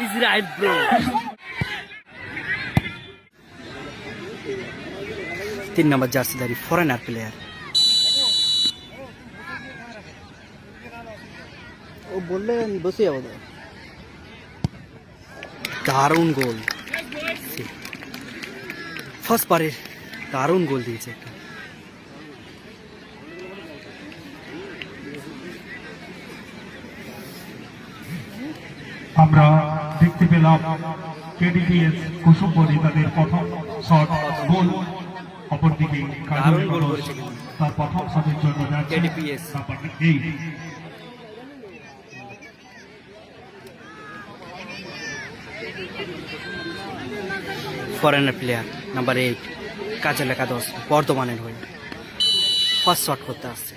Israel bro. 3 নম্বর জার্সিধারী foreigner player. ও বললে বসে যাবো তো। দারুণ গোল, ফার্স্ট পারে দারুণ গোল দিয়েছে একটা। আমরা দেখতে পেলাম কেডিপিএস কুসুমবনি তাদের প্রথম শট গোল, অপরদিকে দারুণ গোল করেছে তার প্রথম শটের জন্য যাচ্ছে কেডিপিএস। ব্যাপারটা এই ফরেনার প্লেয়ার নাম্বার 8 কাজল একাদশ বর্ধমানের হয়ে ফার্স্ট শট করতে আসছে।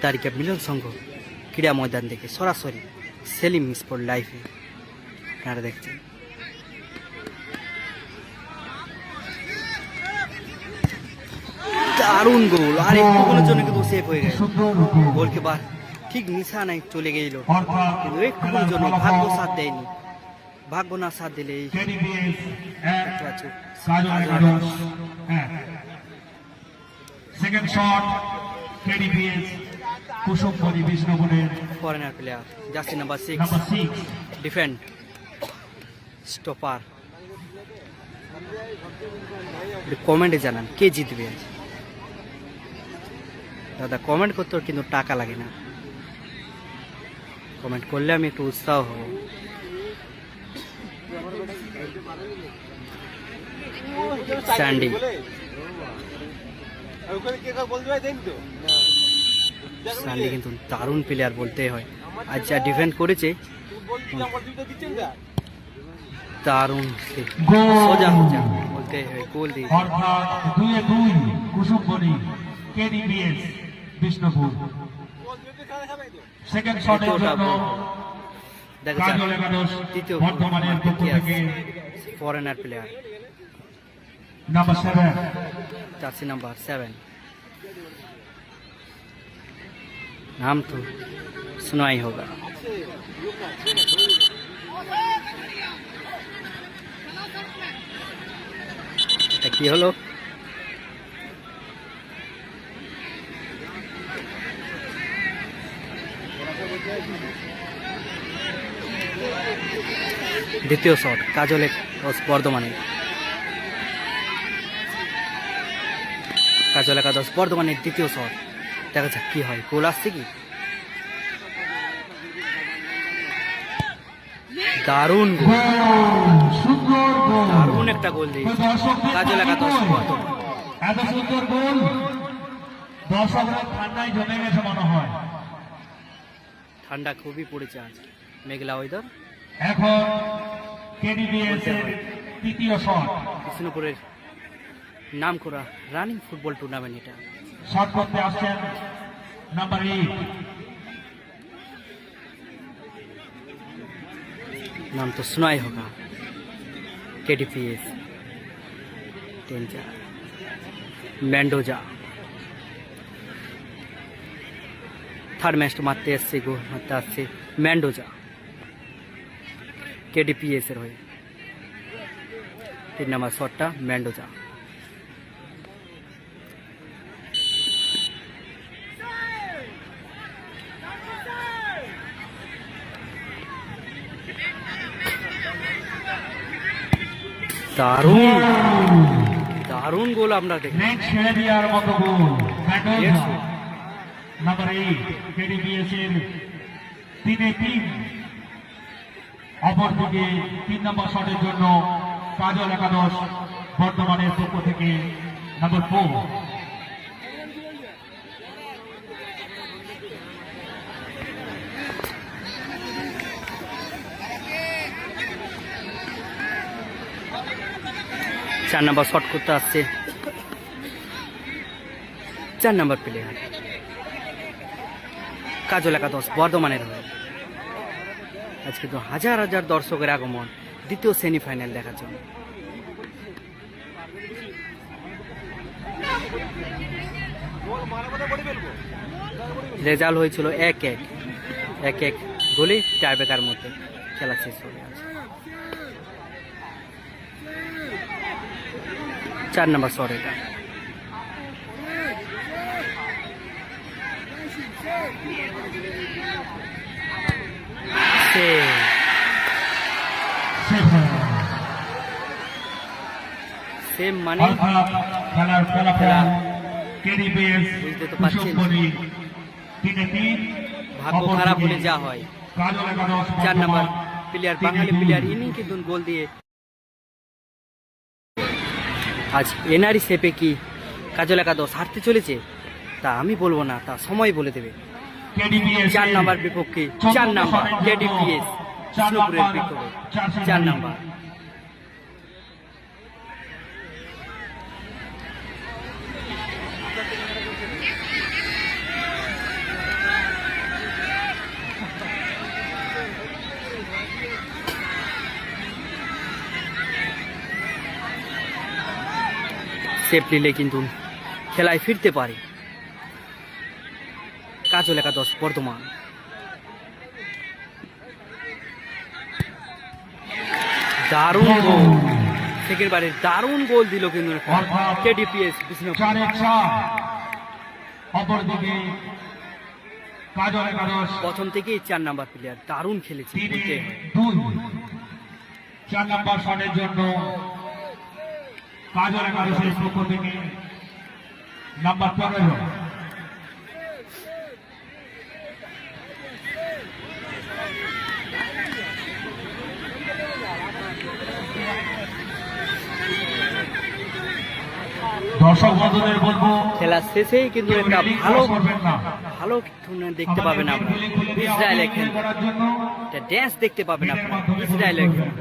তারিখে মিলন সংঘ ক্রীড়া ময়দান থেকে সরাসরি সেলিম স্পোর্ট লাইভে আপনারা দেখছেন। দারুণ গোল, আর একটু গোলের জন্য কিন্তু সেভ হয়ে গেল। গোলকিপার ঠিক নিশানায় চলে গেল, কিন্তু একটু গোলের জন্য ভাগ্য সাথ দেয়নি। ভাগ্য না সাথ দিলে এই সেকেন্ড শট কেডিপিএস কুসুমবনি বিষ্ণুপুরের foreigner player jersey number 6 defend stopper. কমেন্টে জানান কে জিতবে আজ। দাদা কমেন্ট করতে কিন্তু টাকা লাগে না, কমেন্ট করলে আমি একটু উৎসাহ হব। স্যান্ডি স্যান্ডি কিন্তু দারুণ প্লেয়ার বলতে হয়, আজ যা ডিফেন্ড করেছে দারুণ, সোজা সোজা বলতে হয় গোল দিয়ে। অর্থাৎ 2-2 কুসুমবনি কেডিপিএস বিষ্ণুপুর। সেকেন্ড শটের জন্য দেখা কাজল যাক একাদশ তৃতীয় বর্ধমানের পক্ষ থেকে foreigner player number 7 jersey number 7 नाम तो सुना ही होगा। কি হলো দ্বিতীয় শট কাজল বর্ধমানের, কাজল একাদশ বর্ধমানের দ্বিতীয় শট। দেখা যাক কি হয়, গোল আসছে কি। দারুণ গোল, দারুণ একটা গোল দিয়েছে কাজল একাদশ বর্ধমান। এত সুন্দর গোল, দর্শকরা ঠান্ডায় জমে গেছে মনে হয়। ঠান্ডা খুবই পড়েছে আজ, মেঘলা ওয়েদার। এখন কেডিপিএস এর তৃতীয় শট, বিষ্ণুপুরের নাম করা রানিং ফুটবল টুর্নামেন্ট। এটা শট করতে আসছেন নাম্বার 8 नाम तो सुना ही होगा, केडीपीएस डेंजर मैंडोजा। থার্ড ম্যাচটা মারতে এসছে, গোল মারতে আসছে ম্যান্ডোজা কেডিপিএস এর হয়ে। 3 নম্বর শটটা ম্যান্ডোজা। দারুণ দারুণ গোল আমরা দেখি, নেট ছেড়ে দেওয়ার মতো গোল। নাম্বার 8 কেডিপিএস এর 3-3। অপরদিকে 3 নম্বর শটের জন্য কাজল একাদশ বর্ধমানের পক্ষ থেকে নাম্বার 4 4 নম্বর শট করতে আসছে 4 নম্বর প্লেয়ার কাজল একাদশ বর্ধমানের হয়ে। আজকে তো হাজার হাজার দর্শকের আগমন দ্বিতীয় সেমিফাইনাল দেখার জন্য। রেজাল্ট হয়েছিল 1-1 গোলে টাইব্রেকার মধ্যে খেলা শেষ হয়ে গেছে। 4 নম্বর শট এটা। সেম মানে খেলার ফলাফল কেডিপিএস বুঝতে তো পারছেন, কুসুমবনি 3-3। ভাগ্য খারাপ হলে যা হয়। কাজল একাদশ 4 নম্বর প্লেয়ার, বাঙালি প্লেয়ার, ইনি কিন্তু গোল দিয়ে আজ এনআরই শেপে কি কাজল একাদশ হারতে চলেছে তা আমি বলবো না, তা সময় বলে দেবে। 4 নম্বর বিপক্ষে 4 নম্বর কেডিপিএস কৃষ্ণপুরের বিপক্ষে 4 নম্বর। সেফ নিলে কিন্তু খেলায় ফিরতে পারে কাজল একাদশ বর্ধমান। দারুণ গোল, সেকেন্ডবারে দারুণ গোল দিল কিন্তু কেডিপিএস বিষ্ণুপুর। অপরদিকে কাজল একাদশ প্রথম থেকেই 4 নম্বর প্লেয়ার দারুণ খেলেছে বলতে হয়। 4 নম্বর শটের জন্য কাজল একাদশের পক্ষ থেকে নাম্বার 15। দর্শক বন্ধুদের বলবো খেলা শেষেই কিন্তু একটা ভালো দেখতে পাবেন আপনারা ইসরায়েলের খেলা, একটা ড্যান্স দেখতে পাবেন আপনারা ইসরায়েলের খেলা।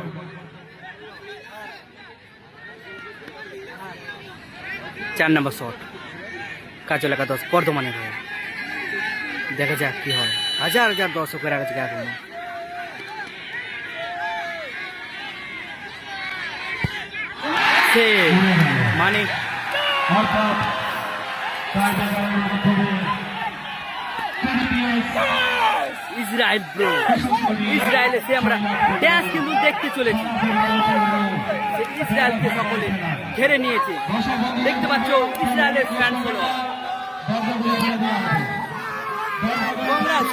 4 নম্বর শট কাজল একাদশ বর্ধমানের হয়ে। দেখা যাক কি হয়, হাজার হাজার দর্শকের কাছে এখন মানে ইসরায়েল ব্রো, ইসরায়েলে সে আমরা ড্যান্স কিন্তু দেখতে চলেছি, ইসরায়েলকে সকলে ঘেরে নিয়েছে। দেখতে পাচ্ছ ইসরায়েলের ফ্যান হলো কংগ্রেস।